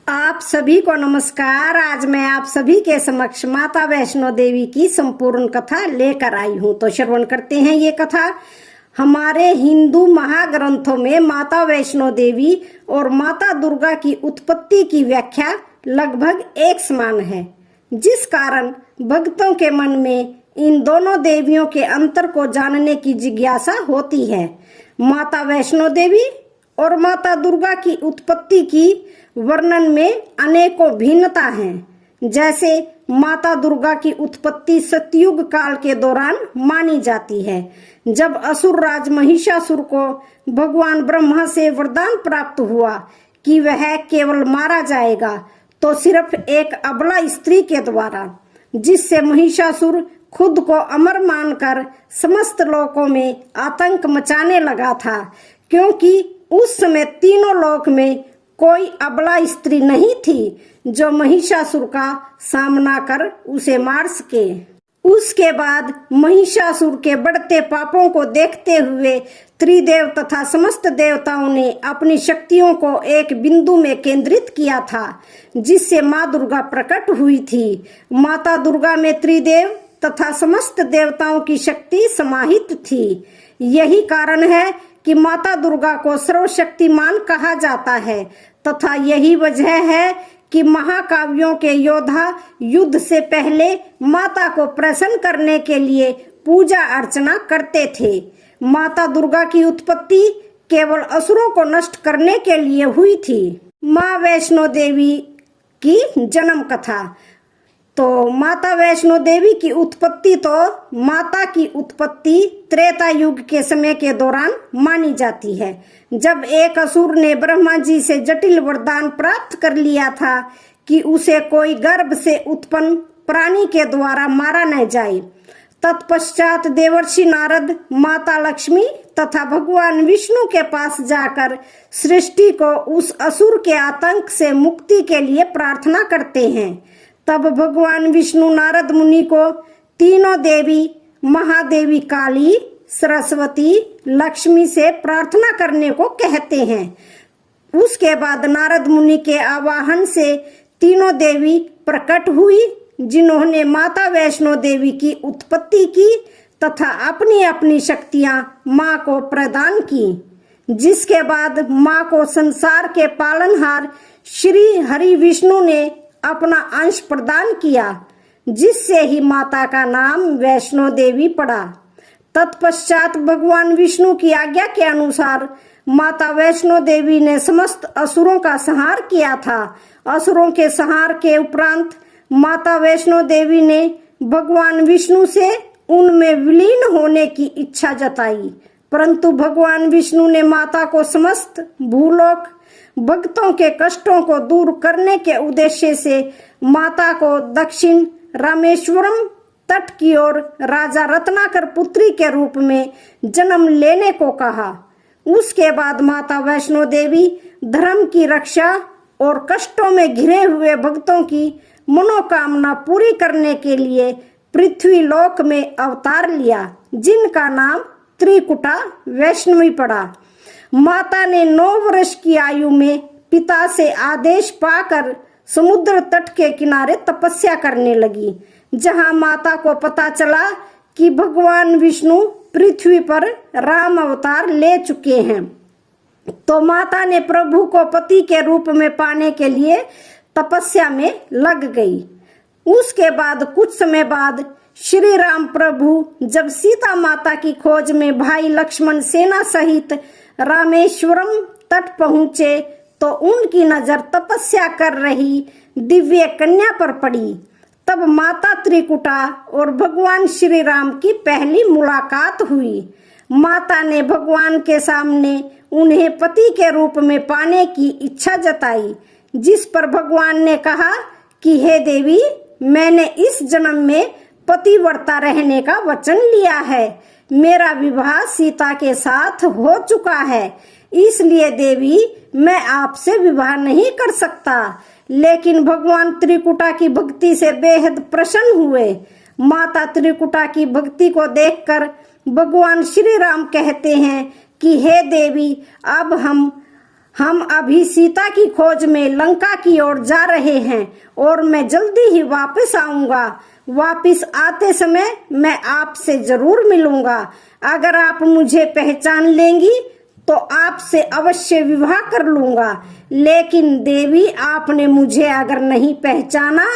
आप सभी को नमस्कार। आज मैं आप सभी के समक्ष माता वैष्णो देवी की संपूर्ण कथा लेकर आई हूँ। तो श्रवण करते हैं ये कथा। हमारे हिंदू महाग्रंथों में माता वैष्णो देवी और माता दुर्गा की उत्पत्ति की व्याख्या लगभग एक समान है, जिस कारण भक्तों के मन में इन दोनों देवियों के अंतर को जानने की जिज्ञासा होती है। माता वैष्णो देवी और माता दुर्गा की उत्पत्ति की वर्णन में अनेकों भिन्नता हैं। जैसे माता दुर्गा की उत्पत्ति सतयुग काल के दौरान मानी जाती है, जब असुर राज महिषासुर को भगवान ब्रह्मा से वरदान प्राप्त हुआ कि वह केवल मारा जाएगा तो सिर्फ एक अबला स्त्री के द्वारा, जिससे महिषासुर खुद को अमर मानकर समस्त लोकों में आतंक मचाने लगा था, क्योंकि उस समय तीनों लोक में कोई अबला स्त्री नहीं थी जो महिषासुर का सामना कर उसे मार सके। उसके बाद महिषासुर के बढ़ते पापों को देखते हुए त्रिदेव तथा समस्त देवताओं ने अपनी शक्तियों को एक बिंदु में केंद्रित किया था, जिससे माँ दुर्गा प्रकट हुई थी। माता दुर्गा में त्रिदेव तथा समस्त देवताओं की शक्ति समाहित थी। यही कारण है कि माता दुर्गा को सर्वशक्तिमान कहा जाता है, तथा यही वजह है कि महाकाव्यों के योद्धा युद्ध से पहले माता को प्रसन्न करने के लिए पूजा अर्चना करते थे। माता दुर्गा की उत्पत्ति केवल असुरों को नष्ट करने के लिए हुई थी। माँ वैष्णो देवी की जन्म कथा। तो माता वैष्णो देवी की उत्पत्ति माता की उत्पत्ति त्रेता युग के समय के दौरान मानी जाती है, जब एक असुर ने ब्रह्मा जी से जटिल वरदान प्राप्त कर लिया था कि उसे कोई गर्भ से उत्पन्न प्राणी के द्वारा मारा न जाए। तत्पश्चात देवर्षि नारद माता लक्ष्मी तथा भगवान विष्णु के पास जाकर सृष्टि को उस असुर के आतंक से मुक्ति के लिए प्रार्थना करते हैं। तब भगवान विष्णु नारद मुनि को तीनों देवी महादेवी काली, सरस्वती, लक्ष्मी से प्रार्थना करने को कहते हैं। उसके बाद नारद मुनि के आवाहन से तीनों देवी प्रकट हुई, जिन्होंने माता वैष्णो देवी की उत्पत्ति की तथा अपनी अपनी शक्तियां मां को प्रदान की। जिसके बाद मां को संसार के पालनहार श्री हरि विष्णु ने अपना अंश प्रदान किया, जिससे ही माता का नाम वैष्णो देवी पड़ा। तत्पश्चात भगवान विष्णु की आज्ञा के अनुसार माता वैष्णो देवी ने समस्त असुरों का संहार किया था। असुरों के संहार के उपरांत माता वैष्णो देवी ने भगवान विष्णु से उनमें विलीन होने की इच्छा जताई, परंतु भगवान विष्णु ने माता को समस्त भूलोक भक्तों के कष्टों को दूर करने के उद्देश्य से माता को दक्षिण रामेश्वरम तट की ओर राजा रत्नाकर पुत्री के रूप में जन्म लेने को कहा। उसके बाद माता वैष्णो देवी धर्म की रक्षा और कष्टों में घिरे हुए भक्तों की मनोकामना पूरी करने के लिए पृथ्वी लोक में अवतार लिया, जिनका नाम त्रिकुटा वैष्णवी पड़ा। माता ने 9 वर्ष की आयु में पिता से आदेश पाकर समुद्र तट के किनारे तपस्या करने लगी, जहां माता को पता चला कि भगवान विष्णु पृथ्वी पर राम अवतार ले चुके हैं। तो माता ने प्रभु को पति के रूप में पाने के लिए तपस्या में लग गई। उसके बाद कुछ समय बाद श्री राम प्रभु जब सीता माता की खोज में भाई लक्ष्मण सेना सहित रामेश्वरम तट पहुंचे तो उनकी नजर तपस्या कर रही दिव्य कन्या पर पड़ी। तब माता त्रिकुटा और भगवान श्री राम की पहली मुलाकात हुई। माता ने भगवान के सामने उन्हें पति के रूप में पाने की इच्छा जताई, जिस पर भगवान ने कहा कि हे देवी, मैंने इस जन्म में पतिव्रता रहने का वचन लिया है। मेरा विवाह सीता के साथ हो चुका है, इसलिए देवी मैं आपसे विवाह नहीं कर सकता। लेकिन भगवान त्रिकुटा की भक्ति से बेहद प्रसन्न हुए। माता त्रिकुटा की भक्ति को देखकर भगवान श्री राम कहते हैं कि हे देवी, अब हम हम अभी सीता की खोज में लंका की ओर जा रहे हैं और मैं जल्दी ही वापस आऊंगा। वापस आते समय मैं आपसे जरूर मिलूंगा। अगर आप मुझे पहचान लेंगी तो आपसे अवश्य विवाह कर लूंगा। लेकिन देवी, आपने मुझे अगर नहीं पहचाना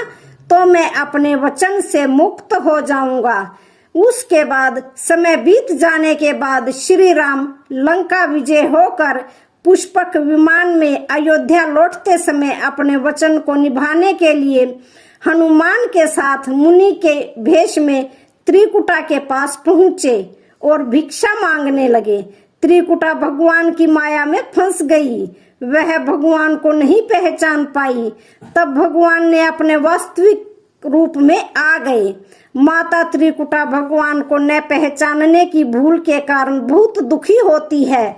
तो मैं अपने वचन से मुक्त हो जाऊंगा। उसके बाद समय बीत जाने के बाद श्री राम लंका विजय होकर पुष्पक विमान में अयोध्या लौटते समय अपने वचन को निभाने के लिए हनुमान के साथ मुनि के भेष में त्रिकुटा के पास पहुंचे और भिक्षा मांगने लगे। त्रिकुटा भगवान की माया में फंस गई। वह भगवान को नहीं पहचान पाई। तब भगवान ने अपने वास्तविक रूप में आ गए। माता त्रिकुटा भगवान को न पहचानने की भूल के कारण बहुत दुखी होती है।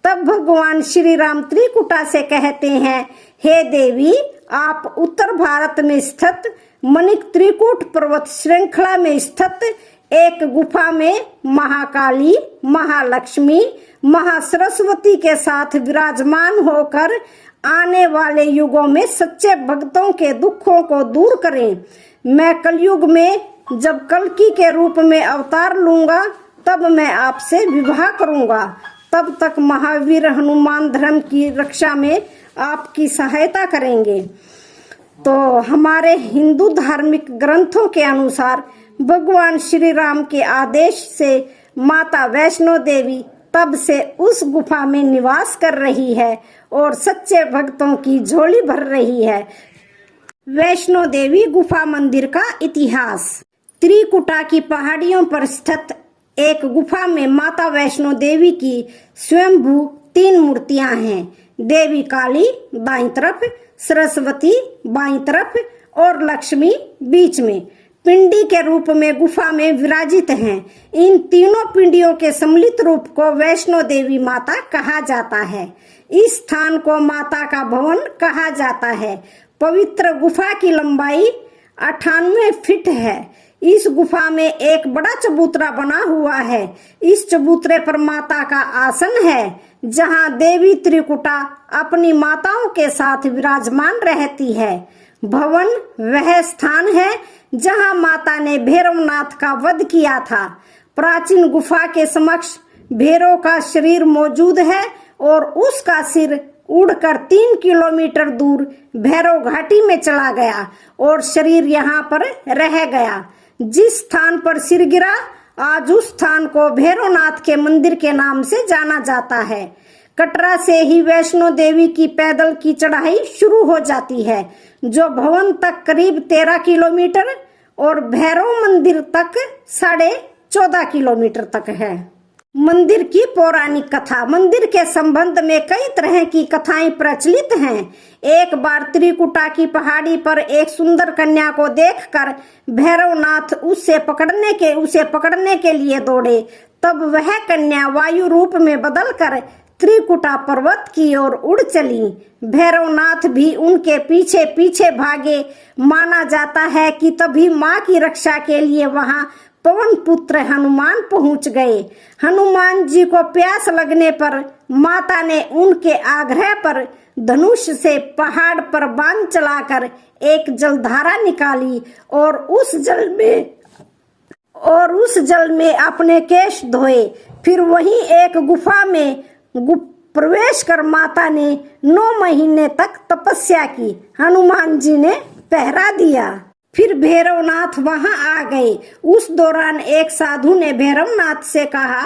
तब भगवान श्री राम त्रिकुटा से कहते हैं, हे देवी, आप उत्तर भारत में स्थित मणिक त्रिकूट पर्वत श्रृंखला में स्थित एक गुफा में महाकाली, महालक्ष्मी, महासरस्वती के साथ विराजमान होकर आने वाले युगों में सच्चे भक्तों के दुखों को दूर करें। मैं कलयुग में जब कल्कि के रूप में अवतार लूंगा तब मैं आपसे विवाह करूंगा। तब तक महावीर हनुमान धर्म की रक्षा में आपकी सहायता करेंगे। तो हमारे हिंदू धार्मिक ग्रंथों के अनुसार भगवान श्री राम के आदेश से माता वैष्णो देवी तब से उस गुफा में निवास कर रही है और सच्चे भक्तों की झोली भर रही है। वैष्णो देवी गुफा मंदिर का इतिहास। त्रिकुटा की पहाड़ियों पर स्थित एक गुफा में माता वैष्णो देवी की स्वयंभू 3 मूर्तियां हैं। देवी काली दाईं तरफ, सरस्वती बाईं तरफ और लक्ष्मी बीच में पिंडी के रूप में गुफा में विराजित हैं। इन तीनों पिंडियों के सम्मिलित रूप को वैष्णो देवी माता कहा जाता है। इस स्थान को माता का भवन कहा जाता है। पवित्र गुफा की लंबाई 98 फीट है। इस गुफा में एक बड़ा चबूतरा बना हुआ है। इस चबूतरे पर माता का आसन है, जहां देवी त्रिकुटा अपनी माताओं के साथ विराजमान रहती है। भवन वह स्थान है जहां माता ने भैरवनाथ का वध किया था। प्राचीन गुफा के समक्ष भैरव का शरीर मौजूद है और उसका सिर उड़कर 3 किलोमीटर दूर भैरव घाटी में चला गया और शरीर यहाँ पर रह गया। जिस स्थान पर सिर गिरा, आज उस स्थान को भैरवनाथ के मंदिर के नाम से जाना जाता है। कटरा से ही वैष्णो देवी की पैदल की चढ़ाई शुरू हो जाती है, जो भवन तक करीब 13 किलोमीटर और भैरव मंदिर तक 14.5 किलोमीटर तक है। मंदिर की पौराणिक कथा। मंदिर के संबंध में कई तरह की कथाएं प्रचलित हैं। एक बार त्रिकुटा की पहाड़ी पर एक सुंदर कन्या को देखकर भैरवनाथ उसे पकड़ने के लिए दौड़े। तब वह कन्या वायु रूप में बदलकर त्रिकुटा पर्वत की ओर उड़ चली। भैरवनाथ भी उनके पीछे पीछे भागे। माना जाता है कि तभी माँ की रक्षा के लिए वहां पवन पुत्र हनुमान पहुंच गए। हनुमान जी को प्यास लगने पर माता ने उनके आग्रह पर धनुष से पहाड़ पर बाण चलाकर एक जलधारा निकाली और उस जल में अपने केश धोए। फिर वहीं एक गुफा में प्रवेश कर माता ने 9 महीने तक तपस्या की। हनुमान जी ने पहरा दिया। फिर भैरवनाथ वहां आ गए। उस दौरान एक साधु ने भैरवनाथ से कहा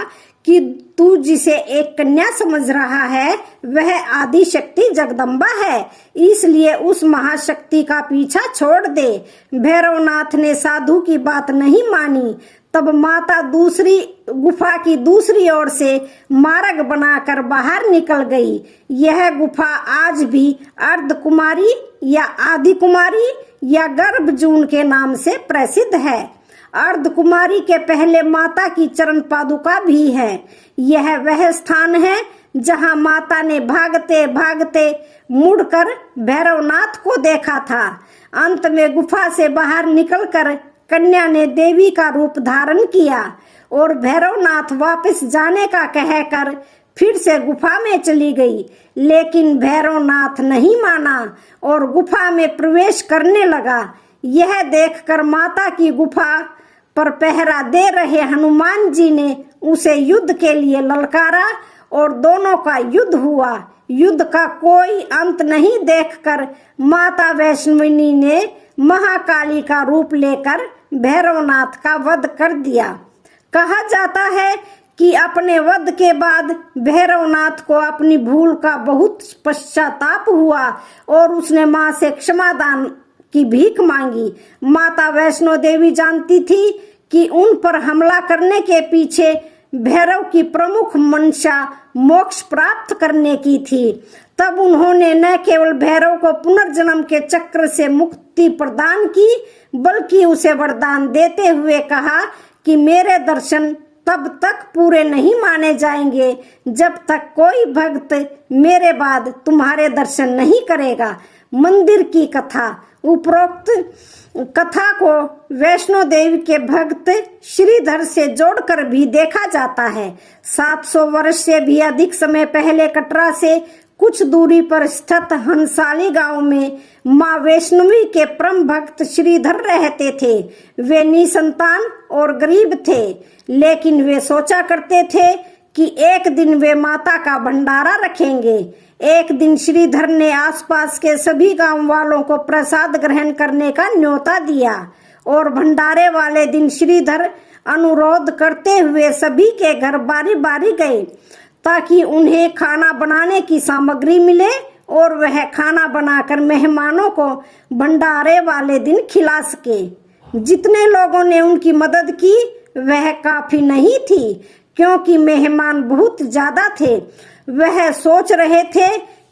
कि तू जिसे एक कन्या समझ रहा है वह आदि शक्ति जगदम्बा है, इसलिए उस महाशक्ति का पीछा छोड़ दे। भैरवनाथ ने साधु की बात नहीं मानी। तब माता दूसरी गुफा की दूसरी ओर से मार्ग बनाकर बाहर निकल गई। यह गुफा आज भी अर्धकुमारी या आदि कुमारी या गर्भजून के नाम से प्रसिद्ध है। अर्धकुमारी के पहले माता की चरण पादुका भी है। यह वह स्थान है जहां माता ने भागते भागते मुड़कर भैरवनाथ को देखा था। अंत में गुफा से बाहर निकलकर कन्या ने देवी का रूप धारण किया और भैरवनाथ वापस जाने का कहकर फिर से गुफा में चली गई, लेकिन भैरवनाथ नहीं माना और गुफा में प्रवेश करने लगा। यह देखकर माता की गुफा पर पहरा दे रहे हनुमान जी ने उसे युद्ध के लिए ललकारा और दोनों का युद्ध हुआ। युद्ध का कोई अंत नहीं देखकर माता वैष्णवी ने महाकाली का रूप लेकर भैरवनाथ का वध कर दिया। कहा जाता है कि अपने वध के बाद भैरवनाथ को अपनी भूल का बहुत पश्चाताप हुआ और उसने मां से क्षमादान की भीख मांगी। माता वैष्णो देवी जानती थी कि उन पर हमला करने के पीछे भैरव की प्रमुख मंशा मोक्ष प्राप्त करने की थी। तब उन्होंने न केवल भैरव को पुनर्जन्म के चक्र से मुक्ति प्रदान की, बल्कि उसे वरदान देते हुए कहा कि मेरे दर्शन तब तक पूरे नहीं माने जाएंगे जब तक कोई भक्त मेरे बाद तुम्हारे दर्शन नहीं करेगा। मंदिर की कथा। उपरोक्त कथा को वैष्णो देवी के भक्त श्रीधर से जोड़कर भी देखा जाता है। 700 वर्ष से भी अधिक समय पहले कटरा से कुछ दूरी पर स्थित हंसाली गांव में मां वैष्णवी के परम भक्त श्रीधर रहते थे। वे निसंतान और गरीब थे, लेकिन वे सोचा करते थे कि एक दिन वे माता का भंडारा रखेंगे। एक दिन श्रीधर ने आसपास के सभी गांव वालों को प्रसाद ग्रहण करने का न्योता दिया और भंडारे वाले दिन श्रीधर अनुरोध करते हुए सभी के घर बारी बारी गए ताकि उन्हें खाना बनाने की सामग्री मिले और वह खाना बनाकर मेहमानों को भंडारे वाले दिन खिला सके। जितने लोगों ने उनकी मदद की वह काफी नहीं थी, क्योंकि मेहमान बहुत ज्यादा थे। वह सोच रहे थे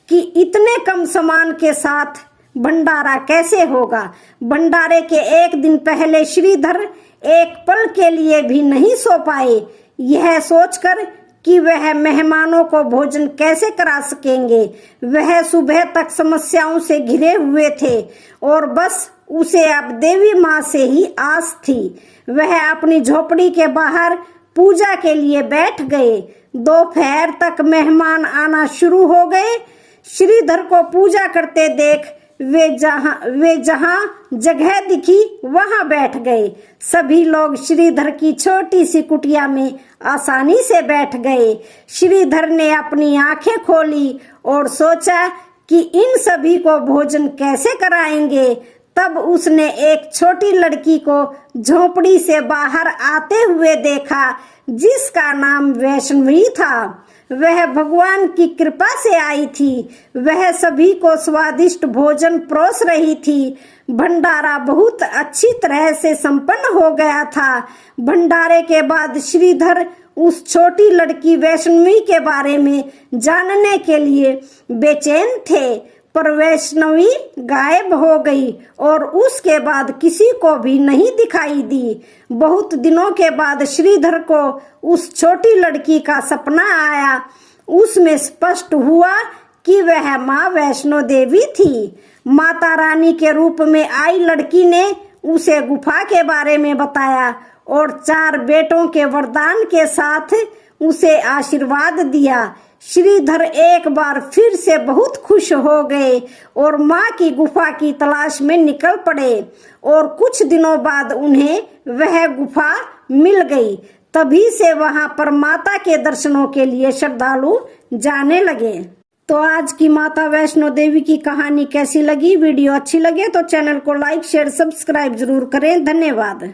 कि इतने कम सामान के साथ भंडारा कैसे होगा। भंडारे के एक दिन पहले श्रीधर एक पल के लिए भी नहीं सो पाए, यह सोचकर कि वह मेहमानों को भोजन कैसे करा सकेंगे। वह सुबह तक समस्याओं से घिरे हुए थे और बस उसे अब देवी माँ से ही आस थी। वह अपनी झोपड़ी के बाहर पूजा के लिए बैठ गए। दोपहर तक मेहमान आना शुरू हो गए। श्रीधर को पूजा करते देख वे जहां जगह दिखी वहां बैठ गए। सभी लोग श्रीधर की छोटी सी कुटिया में आसानी से बैठ गए। श्रीधर ने अपनी आंखें खोली और सोचा कि इन सभी को भोजन कैसे कराएंगे। तब उसने एक छोटी लड़की को झोपड़ी से बाहर आते हुए देखा, जिसका नाम वैष्णवी था। वह भगवान की कृपा से आई थी। वह सभी को स्वादिष्ट भोजन परोस रही थी। भंडारा बहुत अच्छी तरह से संपन्न हो गया था। भंडारे के बाद श्रीधर उस छोटी लड़की वैष्णवी के बारे में जानने के लिए बेचैन थे, पर वैष्णवी गायब हो गई और उसके बाद किसी को भी नहीं दिखाई दी। बहुत दिनों के बाद श्रीधर को उस छोटी लड़की का सपना आया। उसमें स्पष्ट हुआ कि वह माँ वैष्णो देवी थी। माता रानी के रूप में आई लड़की ने उसे गुफा के बारे में बताया और 4 बेटों के वरदान के साथ उसे आशीर्वाद दिया। श्रीधर एक बार फिर से बहुत खुश हो गए और माँ की गुफा की तलाश में निकल पड़े और कुछ दिनों बाद उन्हें वह गुफा मिल गई। तभी से वहां पर माता के दर्शनों के लिए श्रद्धालु जाने लगे। तो आज की माता वैष्णो देवी की कहानी कैसी लगी? वीडियो अच्छी लगे तो चैनल को लाइक शेयर सब्सक्राइब जरूर करें। धन्यवाद।